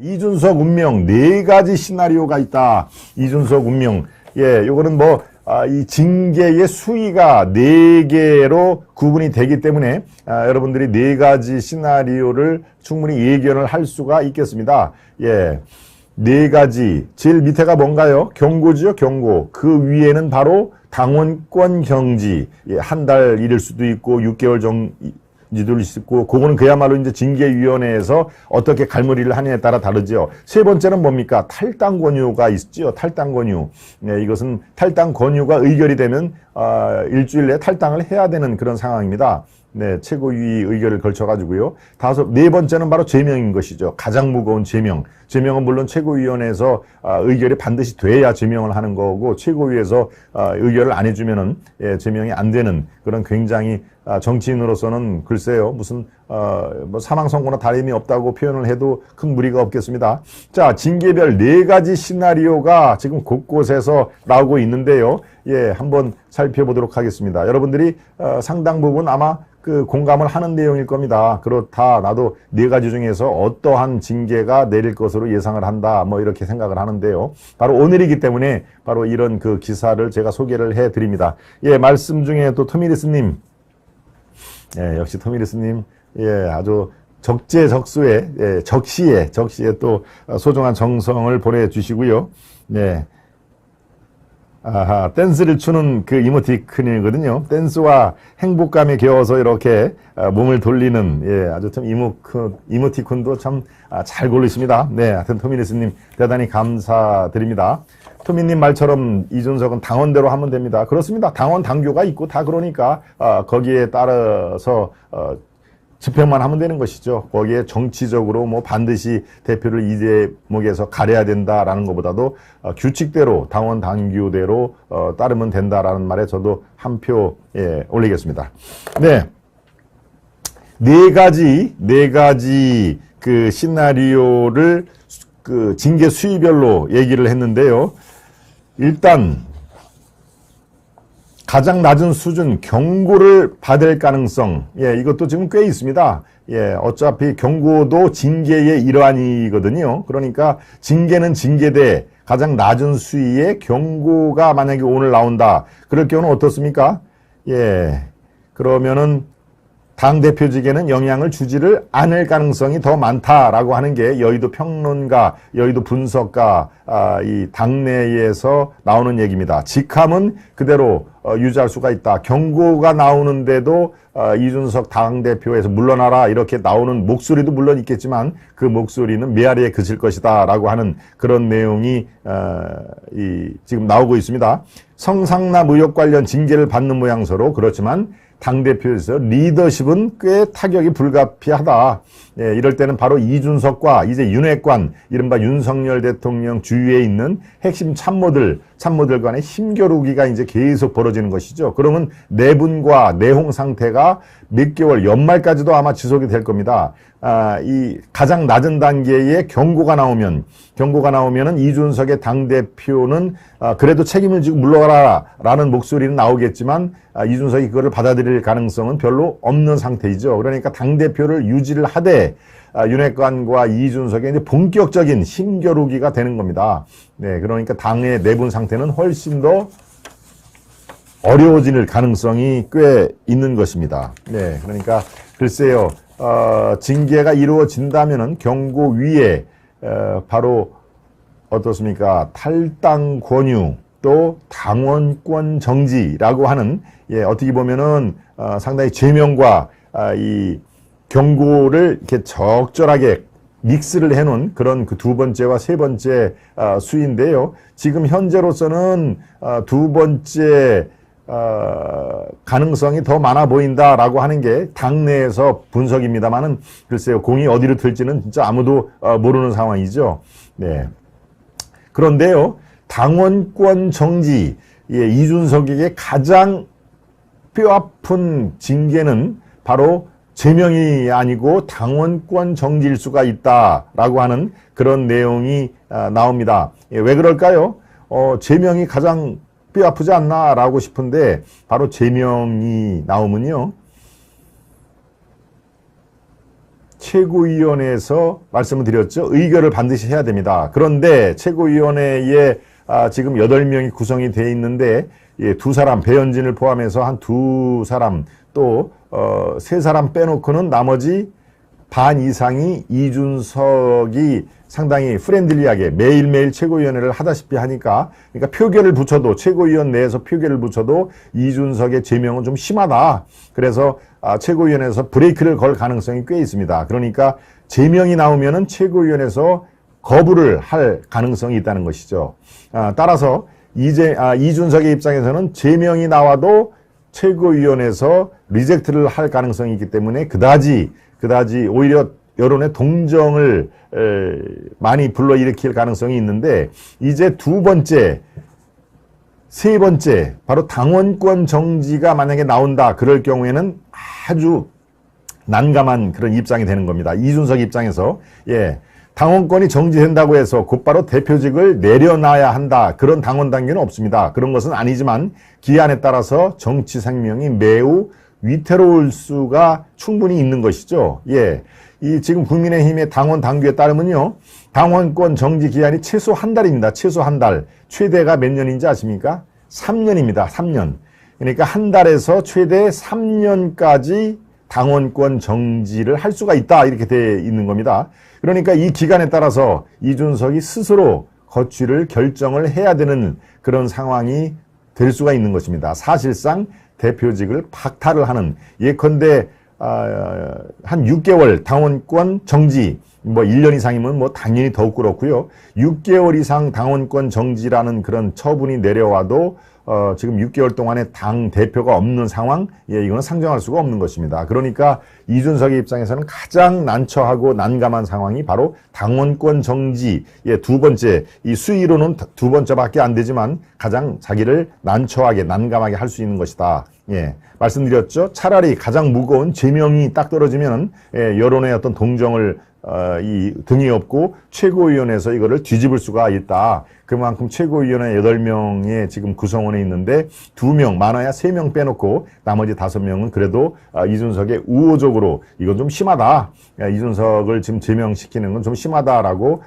이준석 운명 네 가지 시나리오가 있다. 이준석 운명. 요거는 이 징계의 수위가 네 개로 구분이 되기 때문에 여러분들이 네 가지 시나리오를 충분히 예견을 할 수가 있겠습니다. 네 가지. 제일 밑에가 뭔가요? 경고지요, 경고. 그 위에는 바로 당원권 정지. 한 달 이를 수도 있고 6개월 지도를 있고, 그거는 그야말로 이제 징계위원회에서 어떻게 갈무리를 하느냐에 따라 다르죠. 세 번째는 뭡니까? 탈당 권유가 있죠. 탈당 권유. 이것은 탈당 권유가 의결이 되면 일주일 내에 탈당을 해야 되는 그런 상황입니다. 최고위 의결을 걸쳐가지고요. 네 번째는 바로 제명인 것이죠. 가장 무거운 제명. 제명은 물론 최고위원회에서 의결이 반드시 돼야 제명을 하는 거고, 최고위에서 의결을 안 해주면은 제명이 안 되는 그런 굉장히 정치인으로서는 글쎄요, 무슨 사망 선고나 다름이 없다고 표현을 해도 큰 무리가 없겠습니다. 자, 징계별 네 가지 시나리오가 지금 곳곳에서 나오고 있는데요. 한번 살펴보도록 하겠습니다. 여러분들이 상당 부분 아마 공감을 하는 내용일 겁니다. 그렇다, 나도 네 가지 중에서 어떠한 징계가 내릴 것으로 예상을 한다, 이렇게 생각을 하는데요. 바로 오늘이기 때문에 바로 이런 그 기사를 제가 소개를 해 드립니다. 말씀 중에 또 토미리스님, 역시 토미리스님, 아주 적재적소에, 적시에 또 소중한 정성을 보내주시고요. 댄스를 추는 그 이모티콘이거든요. 댄스와 행복감에 겨워서 이렇게 몸을 돌리는, 아주 참 이모티콘도 참 잘 고르십니다. 하여튼 토미니스님 대단히 감사드립니다. 토미님 말처럼 이준석은 당원대로 하면 됩니다. 그렇습니다. 당원 당규가 있고 다 그러니까 거기에 따라서 집행만 하면 되는 것이죠. 거기에 정치적으로 반드시 대표를 이 대목에서 가려야 된다라는 것보다도 규칙대로, 당원 당규대로 따르면 된다라는 말에 저도 한 표 올리겠습니다. 네 가지 그 시나리오를 그 징계 수위별로 얘기를 했는데요. 일단 가장 낮은 수준 경고를 받을 가능성, 이것도 지금 꽤 있습니다. 어차피 경고도 징계의 일환이거든요. 그러니까 징계는 징계대 가장 낮은 수위의 경고가 만약에 오늘 나온다. 그럴 경우는 어떻습니까? 그러면은 당대표직에는 영향을 주지를 않을 가능성이 더 많다라고 하는 게 여의도 평론가, 여의도 분석가, 이 당내에서 나오는 얘기입니다. 직함은 그대로 유지할 수가 있다. 경고가 나오는데도 이준석 당대표에서 물러나라 이렇게 나오는 목소리도 물론 있겠지만 그 목소리는 메아리에 그칠 것이다 라고 하는 그런 내용이 지금 나오고 있습니다. 성상납 의혹 관련 징계를 받는 모양새로, 그렇지만 당대표에서 리더십은 꽤 타격이 불가피하다. 이럴 때는 바로 이준석과 이제 윤핵관, 이른바 윤석열 대통령 주위에 있는 핵심 참모들 간의 힘겨루기가 이제 계속 벌어지는 것이죠. 그러면 내분과 내홍 상태가 몇 개월, 연말까지도 아마 지속이 될 겁니다. 이 가장 낮은 단계의 경고가 나오면은 이준석의 당대표는 그래도 책임을 지고 물러가라 라는 목소리는 나오겠지만 이준석이 그거를 받아들일 가능성은 별로 없는 상태이죠. 그러니까 당대표를 유지를 하되 윤핵관과 이준석의 이제 본격적인 힘겨루기가 되는 겁니다. 그러니까 당의 내분 상태는 훨씬 더 어려워질 가능성이 꽤 있는 것입니다. 그러니까 글쎄요, 징계가 이루어진다면은 경고 위에 바로 어떻습니까? 탈당 권유, 또 당원권 정지라고 하는, 어떻게 보면은 상당히 제명과 이 경고를 이렇게 적절하게 믹스를 해놓은 그런 그 두 번째와 세 번째 수인데요. 지금 현재로서는 두 번째 가능성이 더 많아 보인다라고 하는 게 당내에서 분석입니다만은 글쎄요, 공이 어디로 튈지는 진짜 아무도 모르는 상황이죠. 그런데요, 당원권 정지, 이준석에게 가장 뼈아픈 징계는 바로 제명이 아니고 당원권 정지일 수가 있다라고 하는 그런 내용이 나옵니다. 왜 그럴까요? 제명이 가장 뼈 아프지 않나라고 싶은데 바로 제명이 나오면요, 최고위원회에서 말씀을 드렸죠. 의결을 반드시 해야 됩니다. 그런데 최고위원회에 지금 8명이 구성이 되어 있는데 두 사람, 배현진을 포함해서 한 두 사람 또 세 사람 빼놓고는 나머지 반 이상이 이준석이 상당히 프렌들리하게 매일매일 최고위원회를 하다시피 하니까 그러니까 표결을 붙여도 최고위원 내에서 표결을 붙여도 이준석의 제명은 좀 심하다. 그래서 최고위원회에서 브레이크를 걸 가능성이 꽤 있습니다. 그러니까 제명이 나오면은 최고위원회에서 거부를 할 가능성이 있다는 것이죠. 따라서 이준석의 입장에서는 제명이 나와도 최고위원회에서 리젝트를 할 가능성이 있기 때문에 그다지 오히려 여론의 동정을 많이 불러일으킬 가능성이 있는데 이제 두 번째, 세 번째 바로 당원권 정지가 만약에 나온다. 그럴 경우에는 아주 난감한 그런 입장이 되는 겁니다. 이준석 입장에서 당원권이 정지된다고 해서 곧바로 대표직을 내려놔야 한다. 그런 당원 단계는 없습니다. 그런 것은 아니지만 기한에 따라서 정치 생명이 매우 위태로울 수가 충분히 있는 것이죠. 이 지금 국민의힘의 당원 당규에 따르면요. 당원권 정지 기한이 최소 한 달입니다. 최소 한 달. 최대가 몇 년인지 아십니까? 3년입니다. 3년. 그러니까 한 달에서 최대 3년까지 당원권 정지를 할 수가 있다. 이렇게 되어 있는 겁니다. 그러니까 이 기간에 따라서 이준석이 스스로 거취를 결정을 해야 되는 그런 상황이 될 수가 있는 것입니다. 사실상 대표직을 박탈을 하는 예컨대 한 6개월 당원권 정지, 1년 이상이면 당연히 더욱 그렇고요. 6개월 이상 당원권 정지라는 그런 처분이 내려와도 지금 6개월 동안에 당 대표가 없는 상황, 이거는 상정할 수가 없는 것입니다. 그러니까 이준석의 입장에서는 가장 난처하고 난감한 상황이 바로 당원권 정지, 두 번째, 이 수위로는 두 번째밖에 안 되지만 가장 자기를 난처하게, 난감하게 할 수 있는 것이다. 말씀드렸죠. 차라리 가장 무거운 제명이 딱 떨어지면 여론의 어떤 동정을 등이 없고 최고위원회에서 이거를 뒤집을 수가 있다. 그만큼 최고위원회 8명의 지금 구성원에 있는데 2명, 많아야 3명 빼놓고 나머지 5명은 그래도 이준석의 우호적으로 이건 좀 심하다. 이준석을 지금 제명시키는 건 좀 심하다라고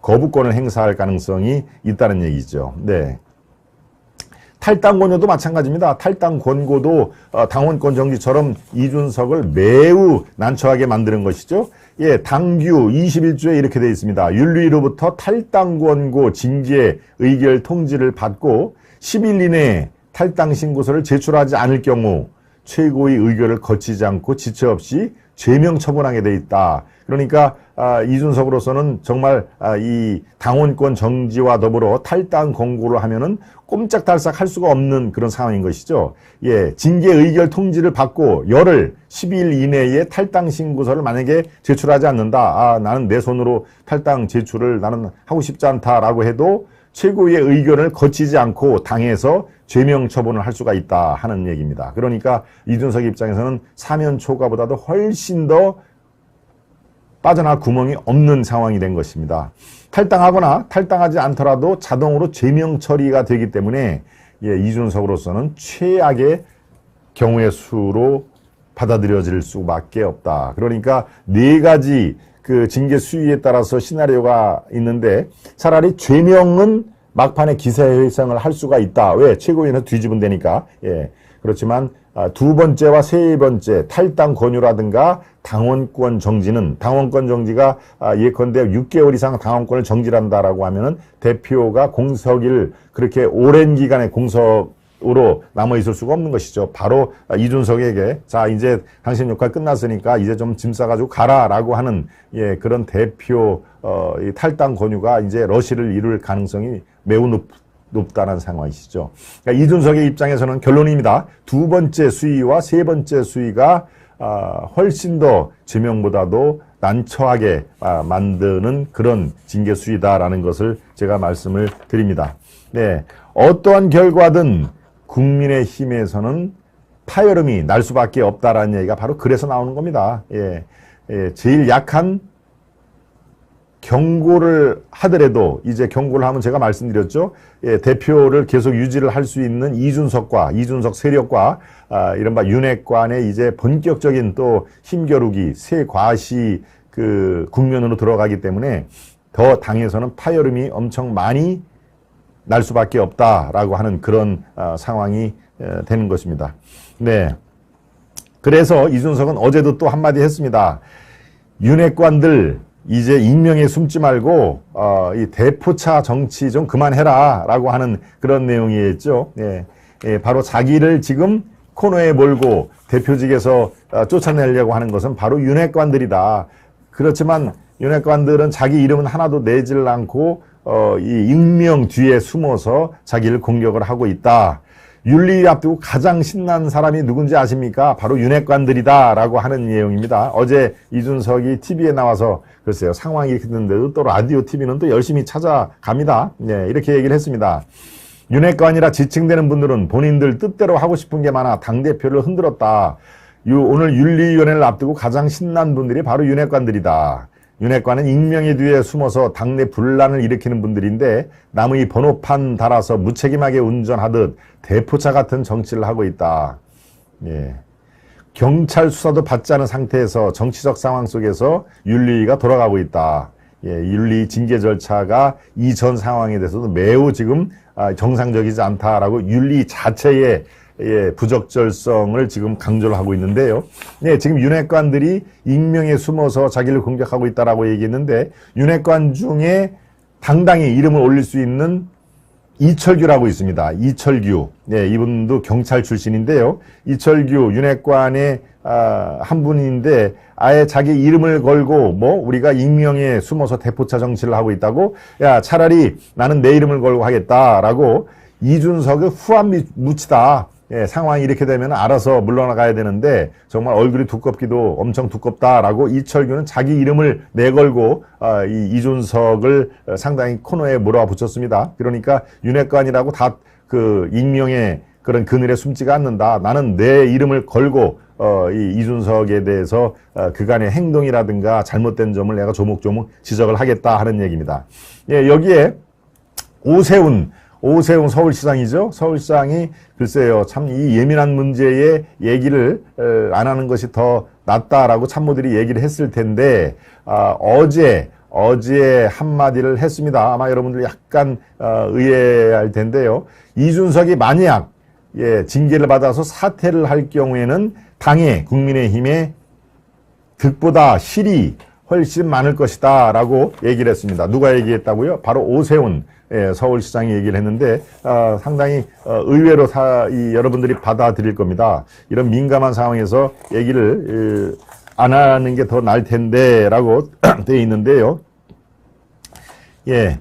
거부권을 행사할 가능성이 있다는 얘기죠. 탈당 권고도 마찬가지입니다. 탈당 권고도 당원권 정지처럼 이준석을 매우 난처하게 만드는 것이죠. 당규 21조에 이렇게 되어 있습니다. 윤리로부터 탈당 권고 징계 의결 통지를 받고 10일 이내에 탈당 신고서를 제출하지 않을 경우 최고의 의결을 거치지 않고 지체 없이 제명 처분하게 돼 있다. 그러니까 이준석으로서는 정말 이 당원권 정지와 더불어 탈당 권고를 하면은 꼼짝달싹 할 수가 없는 그런 상황인 것이죠. 징계 의결 통지를 받고 열흘 12일 이내에 탈당 신고서를 만약에 제출하지 않는다. 나는 내 손으로 탈당 제출을 나는 하고 싶지 않다라고 해도 최고의 의견을 거치지 않고 당에서 제명 처분을 할 수가 있다 하는 얘기입니다. 그러니까 이준석 입장에서는 사면 초과보다도 훨씬 더 빠져나갈 구멍이 없는 상황이 된 것입니다. 탈당하거나 탈당하지 않더라도 자동으로 제명 처리가 되기 때문에 이준석으로서는 최악의 경우의 수로 받아들여질 수밖에 없다. 그러니까 4가지 그 징계 수위에 따라서 시나리오가 있는데 차라리 제명은 막판에 기사회생을 할 수가 있다. 왜? 최고위원회에서 뒤집은 데니까. 그렇지만 두 번째와 세 번째 탈당 권유라든가 당원권 정지는 당원권 정지가 예컨대 6개월 이상 당원권을 정지한다라고 하면은 대표가 공석일 그렇게 오랜 기간의 공석으로 남아 있을 수가 없는 것이죠. 바로 이준석에게 자 이제 당신 역할 끝났으니까 이제 좀 짐 싸가지고 가라라고 하는 그런 대표 이 탈당 권유가 이제 러시를 이룰 가능성이 매우 높다는 상황이시죠. 그러니까 이준석의 입장에서는 결론입니다. 두 번째 수위와 세 번째 수위가 훨씬 더 제명보다도 난처하게 만드는 그런 징계 수위다라는 것을 제가 말씀을 드립니다. 어떠한 결과든 국민의힘에서는 파열음이 날 수밖에 없다라는 얘기가 바로 그래서 나오는 겁니다. 제일 약한 경고를 하더라도 이제 경고를 하면 제가 말씀드렸죠. 예, 대표를 계속 유지를 할 수 있는 이준석 세력과 이른바 윤핵관의 이제 본격적인 또 힘겨루기 새 과시 그 국면으로 들어가기 때문에 더 당에서는 파열음이 엄청 많이 날 수밖에 없다라고 하는 그런 상황이 되는 것입니다. 네. 그래서 이준석은 어제도 또 한마디 했습니다. 윤핵관들 이제 익명에 숨지 말고 이 대포차 정치 좀 그만해라 라고 하는 그런 내용이었죠. 예, 예, 바로 자기를 지금 코너에 몰고 대표직에서 쫓아내려고 하는 것은 바로 윤핵관들이다. 그렇지만 윤핵관들은 자기 이름은 하나도 내질 않고 이 익명 뒤에 숨어서 자기를 공격을 하고 있다. 윤리 앞두고 가장 신난 사람이 누군지 아십니까? 바로 윤핵관들이다 라고 하는 내용입니다. 어제 이준석이 TV에 나와서 글쎄요 상황이 있는데도 또 라디오 TV는 또 열심히 찾아갑니다. 네, 이렇게 얘기를 했습니다. 윤핵관이라 지칭되는 분들은 본인들 뜻대로 하고 싶은 게 많아 당대표를 흔들었다. 오늘 윤리위원회를 앞두고 가장 신난 분들이 바로 윤핵관들이다. 윤핵관은 익명의 뒤에 숨어서 당내 분란을 일으키는 분들인데 남의 번호판 달아서 무책임하게 운전하듯 대포차 같은 정치를 하고 있다. 예. 경찰 수사도 받지 않은 상태에서 정치적 상황 속에서 윤리가 돌아가고 있다. 예, 윤리 징계 절차가 이전 상황에 대해서도 매우 지금 정상적이지 않다라고 윤리 자체의 예, 부적절성을 지금 강조를 하고 있는데요. 네, 지금 윤핵관들이 익명에 숨어서 자기를 공격하고 있다라고 얘기했는데 윤핵관 중에 당당히 이름을 올릴 수 있는 이철규라고 있습니다. 이철규. 네, 이분도 경찰 출신인데요. 이철규 윤핵관의 한 분인데 아예 자기 이름을 걸고 뭐 우리가 익명에 숨어서 대포차 정치를 하고 있다고 야 차라리 나는 내 이름을 걸고 하겠다라고 이준석의 후한 무치다. 예, 상황이 이렇게 되면 알아서 물러나가야 되는데 정말 얼굴이 두껍기도 엄청 두껍다라고 이철규는 자기 이름을 내걸고 이준석을 상당히 코너에 몰아붙였습니다. 그러니까 윤핵관이라고 다 그 익명의 그런 그늘에 숨지가 않는다. 나는 내 이름을 걸고 이 이준석에 대해서 그간의 행동이라든가 잘못된 점을 내가 조목조목 지적을 하겠다 하는 얘기입니다. 예, 여기에 오세훈 서울시장이죠. 서울시장이 글쎄요 참 이 예민한 문제에 얘기를 안 하는 것이 더 낫다라고 참모들이 얘기를 했을 텐데 어제 한마디를 했습니다. 아마 여러분들 약간 의아할 텐데요. 이준석이 만약 징계를 받아서 사퇴를 할 경우에는 당의 국민의힘의 득보다 실이 훨씬 많을 것이다 라고 얘기를 했습니다. 누가 얘기했다고요? 바로 오세훈 서울시장이 얘기를 했는데 상당히 의외로 여러분들이 받아들일 겁니다. 이런 민감한 상황에서 얘기를 안 하는 게 더 나을 텐데 라고 되어 있는데요. 예,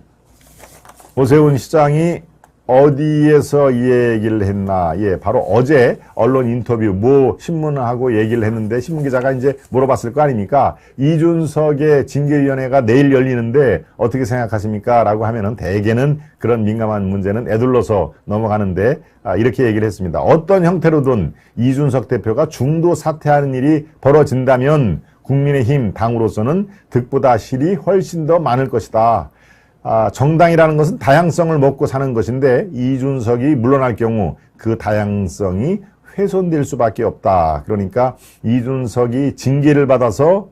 오세훈 시장이 어디에서 이 얘기를 했나? 예, 바로 어제 언론 인터뷰 신문하고 얘기를 했는데 신문기자가 이제 물어봤을 거 아닙니까? 이준석의 징계위원회가 내일 열리는데 어떻게 생각하십니까? 라고 하면은 대개는 그런 민감한 문제는 애둘러서 넘어가는데 이렇게 얘기를 했습니다. 어떤 형태로든 이준석 대표가 중도 사퇴하는 일이 벌어진다면 국민의힘 당으로서는 득보다 실이 훨씬 더 많을 것이다. 정당이라는 것은 다양성을 먹고 사는 것인데 이준석이 물러날 경우 그 다양성이 훼손될 수밖에 없다. 그러니까 이준석이 징계를 받아서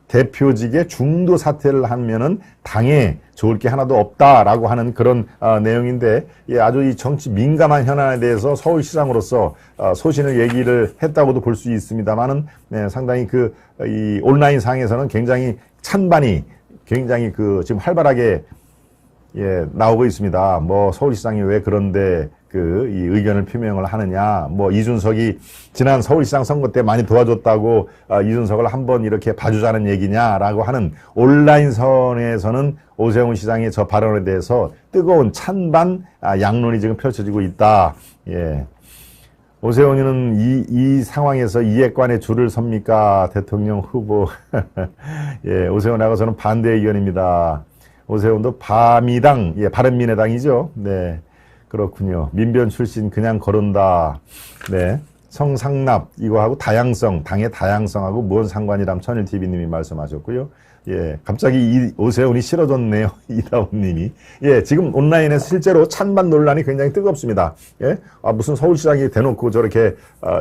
대표직에 중도 사퇴를 하면은 당에 좋을 게 하나도 없다라고 하는 그런 내용인데 아주 이 정치 민감한 현안에 대해서 서울시장으로서 소신을 얘기를 했다고도 볼 수 있습니다만은 상당히 이 온라인 상에서는 굉장히 찬반이 굉장히 지금 활발하게 나오고 있습니다. 뭐 서울시장이 왜 그런데 이 의견을 표명을 하느냐. 뭐 이준석이 지난 서울시장 선거 때 많이 도와줬다고 이준석을 한번 이렇게 봐주자는 얘기냐라고 하는 온라인 선에서는 오세훈 시장의 저 발언에 대해서 뜨거운 찬반 양론이 지금 펼쳐지고 있다. 예. 오세훈이는 이 상황에서 이해관에 줄을 섭니까? 대통령 후보. 예, 오세훈하고 저는 반대 의견입니다. 오세훈도 바미당, 바른미래당이죠. 네, 그렇군요. 민변 출신 그냥 거른다. 네, 성상납 이거하고 다양성, 당의 다양성하고 무슨 상관이람 천일TV님이 말씀하셨고요. 예, 갑자기 오세훈이 싫어졌네요. 이다운님이. 예, 지금 온라인에서 실제로 찬반 논란이 굉장히 뜨겁습니다. 예, 무슨 서울시장이 대놓고 저렇게,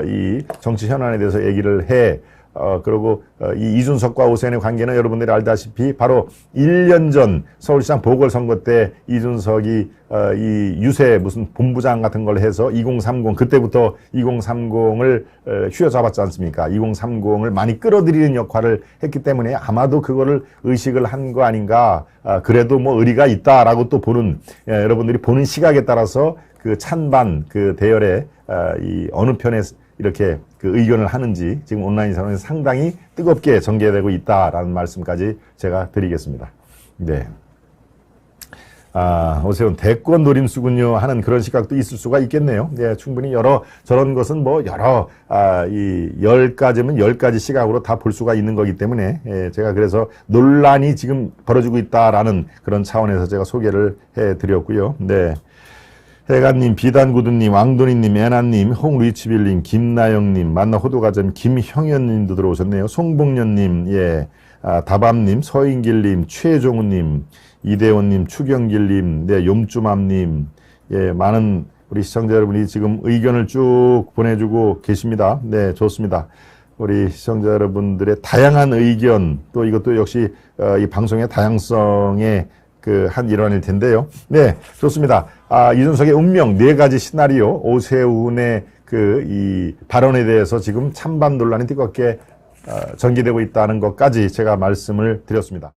이 정치 현안에 대해서 얘기를 해. 그리고, 이 이준석과 오세훈의 관계는 여러분들이 알다시피 바로 1년 전 서울시장 보궐선거 때 이준석이, 이 유세 무슨 본부장 같은 걸 해서 2030, 그때부터 2030을 휘어잡았지 않습니까? 2030을 많이 끌어들이는 역할을 했기 때문에 아마도 그거를 의식을 한 거 아닌가. 그래도 뭐 의리가 있다라고 또 보는, 여러분들이 보는 시각에 따라서 그 찬반, 그 대열에, 이 어느 편에 이렇게 그 의견을 하는지 지금 온라인 상황에서 상당히 뜨겁게 전개되고 있다라는 말씀까지 제가 드리겠습니다. 네. 오세훈 대권 노림수군요 하는 그런 시각도 있을 수가 있겠네요. 네, 충분히 저런 것은 뭐 이 10가지면 10가지 시각으로 다 볼 수가 있는 거기 때문에, 예, 제가 그래서 논란이 지금 벌어지고 있다라는 그런 차원에서 제가 소개를 해 드렸고요. 네. 해가님, 비단구두님, 왕돈이님, 애나님, 홍리치빌님, 김나영님, 만나 호두가점, 김형현님도 들어오셨네요. 송봉년님, 예, 다밤님, 서인길님, 최종우님, 이대원님, 추경길님, 네, 용주맘님, 예, 많은 우리 시청자 여러분이 지금 의견을 쭉 보내주고 계십니다. 네, 좋습니다. 우리 시청자 여러분들의 다양한 의견, 또 이것도 역시 이 방송의 다양성의 한 일환일 텐데요. 네, 좋습니다. 이준석의 운명 4가지 시나리오, 오세훈의 이 발언에 대해서 지금 찬반 논란이 뜨겁게 전개되고 있다는 것까지 제가 말씀을 드렸습니다.